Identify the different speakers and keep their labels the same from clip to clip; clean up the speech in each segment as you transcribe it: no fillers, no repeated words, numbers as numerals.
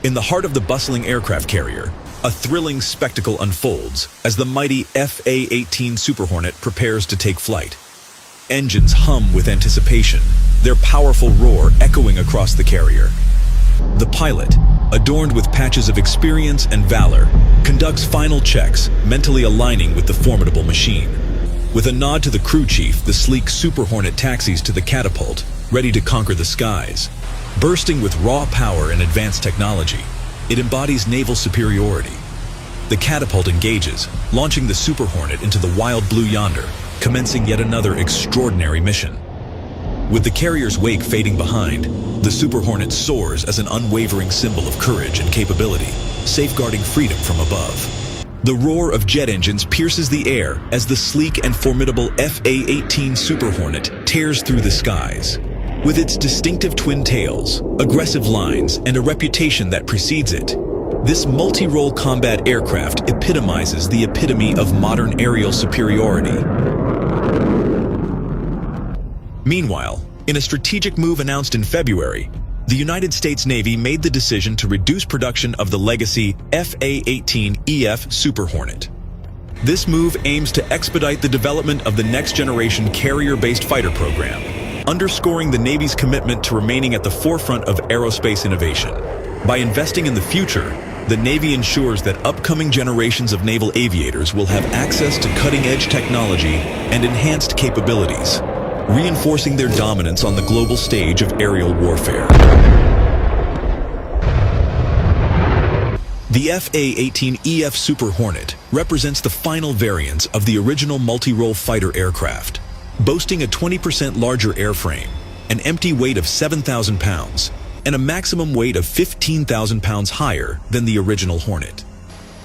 Speaker 1: In the heart of the bustling aircraft carrier, a thrilling spectacle unfolds as the mighty F-A-18 Super Hornet prepares to take flight. Engines hum with anticipation, their powerful roar echoing across the carrier. The pilot, adorned with patches of experience and valor, conducts final checks, mentally aligning with the formidable machine. With a nod to the crew chief, the sleek Super Hornet taxis to the catapult, ready to conquer the skies. Bursting with raw power and advanced technology, it embodies naval superiority. The catapult engages, launching the Super Hornet into the wild blue yonder, commencing yet another extraordinary mission. With the carrier's wake fading behind, the Super Hornet soars as an unwavering symbol of courage and capability, safeguarding freedom from above. The roar of jet engines pierces the air as the sleek and formidable F-A-18 Super Hornet tears through the skies. With its distinctive twin tails, aggressive lines, and a reputation that precedes it, this multi-role combat aircraft epitomizes the epitome of modern aerial superiority. Meanwhile, in a strategic move announced in February, the United States Navy made the decision to reduce production of the legacy F-A-18E Super Hornet. This move aims to expedite the development of the next-generation carrier-based fighter program, underscoring the Navy's commitment to remaining at the forefront of aerospace innovation. By investing in the future, the Navy ensures that upcoming generations of naval aviators will have access to cutting-edge technology and enhanced capabilities, reinforcing their dominance on the global stage of aerial warfare. The F-A-18E Super Hornet represents the final variant of the original multi-role fighter aircraft, boasting a 20% larger airframe, an empty weight of 7,000 pounds, and a maximum weight of 15,000 pounds higher than the original Hornet.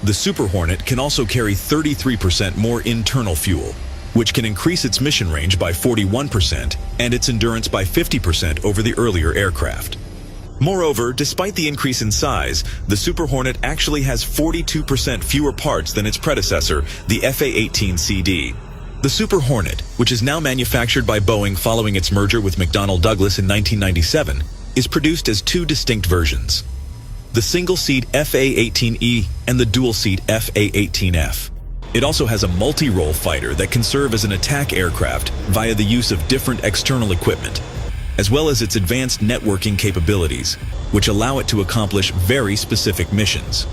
Speaker 1: The Super Hornet can also carry 33% more internal fuel, which can increase its mission range by 41% and its endurance by 50% over the earlier aircraft. Moreover, despite the increase in size, the Super Hornet actually has 42% fewer parts than its predecessor, the F-A-18CD. The Super Hornet, which is now manufactured by Boeing following its merger with McDonnell Douglas in 1997, is produced as two distinct versions: the single-seat F-A-18E and the dual-seat F-A-18F. It also has a multi-role fighter that can serve as an attack aircraft via the use of different external equipment, as well as its advanced networking capabilities, which allow it to accomplish very specific missions.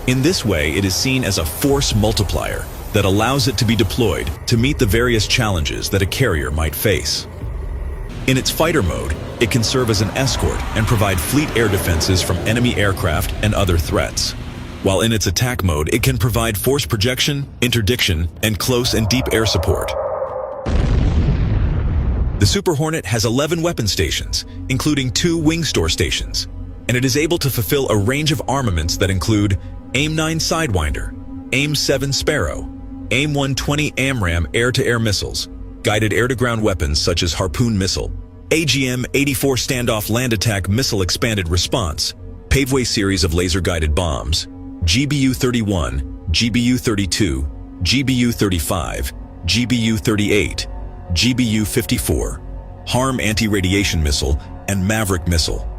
Speaker 1: In this way, it is seen as a force multiplier that allows it to be deployed to meet the various challenges that a carrier might face. In its fighter mode, it can serve as an escort and provide fleet air defenses from enemy aircraft and other threats. While in its attack mode, it can provide force projection, interdiction, and close and deep air support. The Super Hornet has 11 weapon stations, including 2 wing store stations, and it is able to fulfill a range of armaments that include AIM-9 Sidewinder, AIM-7 Sparrow, AIM-120 AMRAAM air-to-air missiles, guided air-to-ground weapons such as Harpoon missile, AGM-84 standoff land attack missile expanded response, Paveway series of laser-guided bombs, GBU-31, GBU-32, GBU-35, GBU-38, GBU-54, HARM anti-radiation missile and Maverick missile,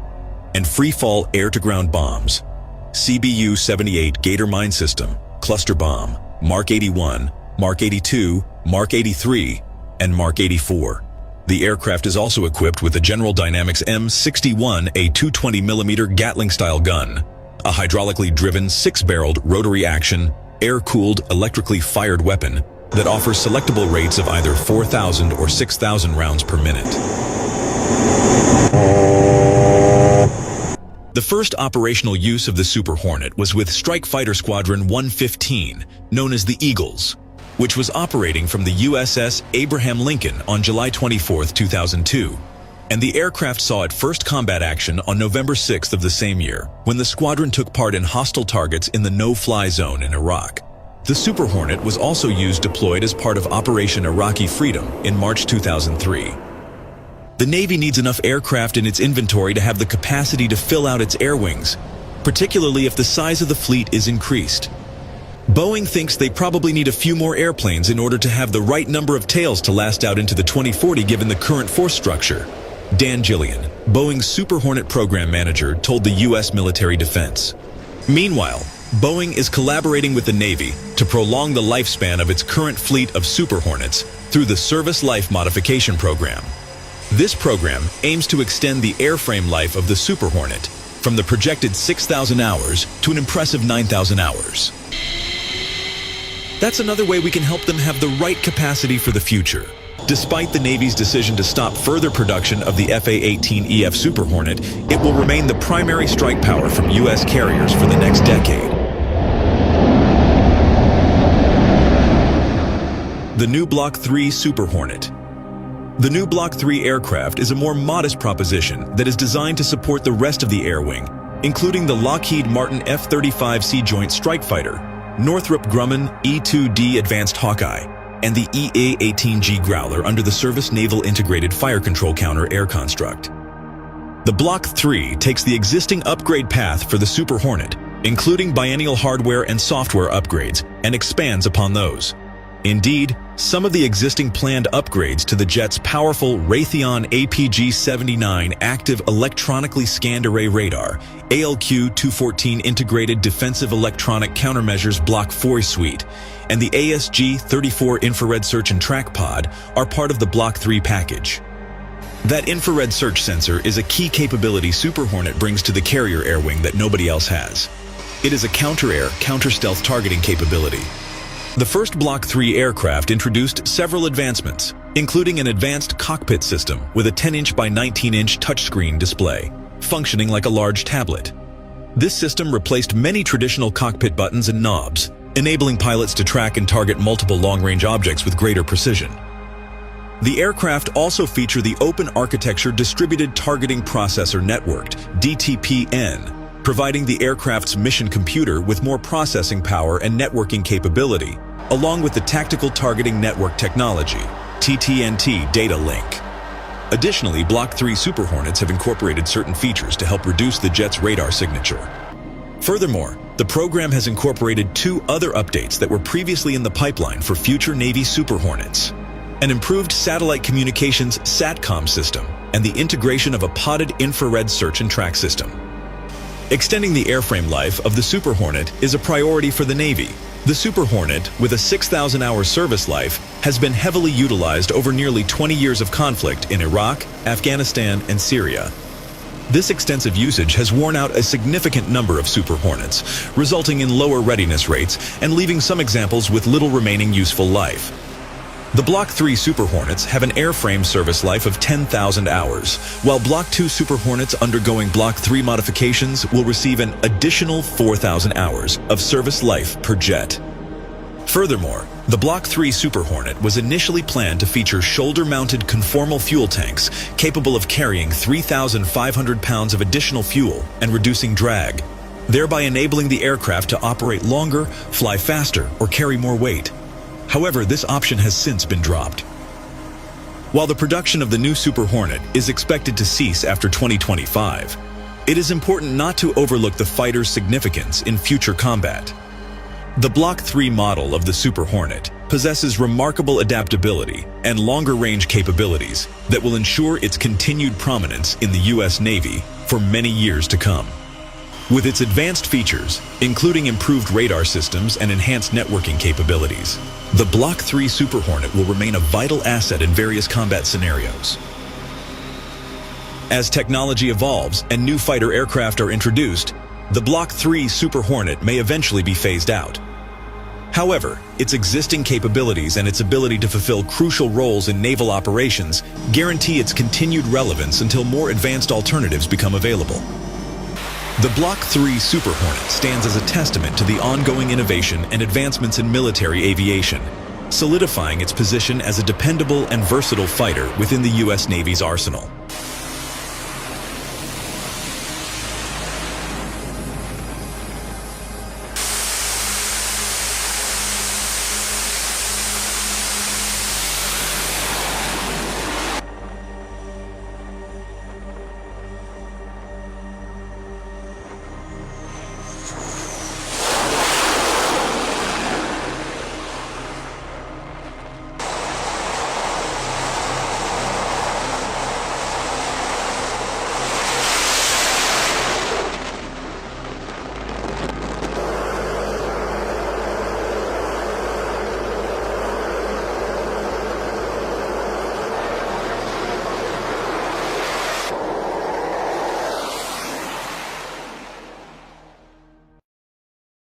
Speaker 1: and free-fall air-to-ground bombs, CBU-78 Gator mine system, cluster bomb, Mark 81, Mark 82, Mark 83, and Mark 84. The aircraft is also equipped with the General Dynamics M61, a 220mm Gatling-style gun, a hydraulically driven 6-barreled rotary action, air-cooled, electrically fired weapon that offers selectable rates of either 4,000 or 6,000 rounds per minute. The first operational use of the Super Hornet was with Strike Fighter Squadron 115, known as the Eagles, which was operating from the USS Abraham Lincoln on July 24, 2002. And the aircraft saw its first combat action on November 6th of the same year, when the squadron took part in hostile targets in the no-fly zone in Iraq. The Super Hornet was also used deployed as part of Operation Iraqi Freedom in March 2003. The Navy needs enough aircraft in its inventory to have the capacity to fill out its air wings, particularly if the size of the fleet is increased. Boeing thinks they probably need a few more airplanes in order to have the right number of tails to last out into the 2040 given the current force structure. Dan Gillian, Boeing's Super Hornet program manager told the U.S. military defense. Meanwhile, Boeing is collaborating with the Navy to prolong the lifespan of its current fleet of Super Hornets through the Service Life Modification Program. This program aims to extend the airframe life of the Super Hornet from the projected 6,000 hours to an impressive 9,000 hours. That's another way we can help them have the right capacity for the future. Despite the Navy's decision to stop further production of the A-18E Super Hornet, it will remain the primary strike power from U.S. carriers for the next decade. The new Block 3 Super Hornet. The new Block 3 aircraft is a more modest proposition that is designed to support the rest of the air wing, including the Lockheed Martin F-35C Joint Strike Fighter, Northrop Grumman E-2D Advanced Hawkeye, and the A-18G Growler under the Service Naval Integrated Fire Control Counter air construct. The Block 3 takes the existing upgrade path for the Super Hornet, including biennial hardware and software upgrades, and expands upon those. Indeed, some of the existing planned upgrades to the jet's powerful Raytheon APG-79 Active Electronically Scanned Array Radar, ALQ-214 Integrated Defensive Electronic Countermeasures Block 4 Suite, and the ASG-34 Infrared Search and Track Pod are part of the Block 3 package. That infrared search sensor is a key capability Super Hornet brings to the carrier air wing that nobody else has. It is a counter-air, counter-stealth targeting capability. The first Block 3 aircraft introduced several advancements, including an advanced cockpit system with a 10-inch by 19-inch touchscreen display, functioning like a large tablet. This system replaced many traditional cockpit buttons and knobs, enabling pilots to track and target multiple long-range objects with greater precision. The aircraft also feature the Open Architecture Distributed Targeting Processor Networked, DTPN, providing the aircraft's mission computer with more processing power and networking capability, along with the Tactical Targeting Network Technology, TTNT data link. Additionally, Block 3 Super Hornets have incorporated certain features to help reduce the jet's radar signature. Furthermore, the program has incorporated two other updates that were previously in the pipeline for future Navy Super Hornets: an improved satellite communications SATCOM system and the integration of a podded infrared search and track system. Extending the airframe life of the Super Hornet is a priority for the Navy. The Super Hornet, with a 6,000-hour service life, has been heavily utilized over nearly 20 years of conflict in Iraq, Afghanistan, and Syria. This extensive usage has worn out a significant number of Super Hornets, resulting in lower readiness rates and leaving some examples with little remaining useful life. The Block 3 Super Hornets have an airframe service life of 10,000 hours, while Block 2 Super Hornets undergoing Block 3 modifications will receive an additional 4,000 hours of service life per jet. Furthermore, the Block 3 Super Hornet was initially planned to feature shoulder-mounted conformal fuel tanks capable of carrying 3,500 pounds of additional fuel and reducing drag, thereby enabling the aircraft to operate longer, fly faster, or carry more weight. However, this option has since been dropped. While the production of the new Super Hornet is expected to cease after 2025, it is important not to overlook the fighter's significance in future combat. The Block 3 model of the Super Hornet possesses remarkable adaptability and longer-range capabilities that will ensure its continued prominence in the U.S. Navy for many years to come. With its advanced features, including improved radar systems and enhanced networking capabilities, the Block 3 Super Hornet will remain a vital asset in various combat scenarios. As technology evolves and new fighter aircraft are introduced, the Block 3 Super Hornet may eventually be phased out. However, its existing capabilities and its ability to fulfill crucial roles in naval operations guarantee its continued relevance until more advanced alternatives become available. The Block 3 Super Hornet stands as a testament to the ongoing innovation and advancements in military aviation, solidifying its position as a dependable and versatile fighter within the U.S. Navy's arsenal.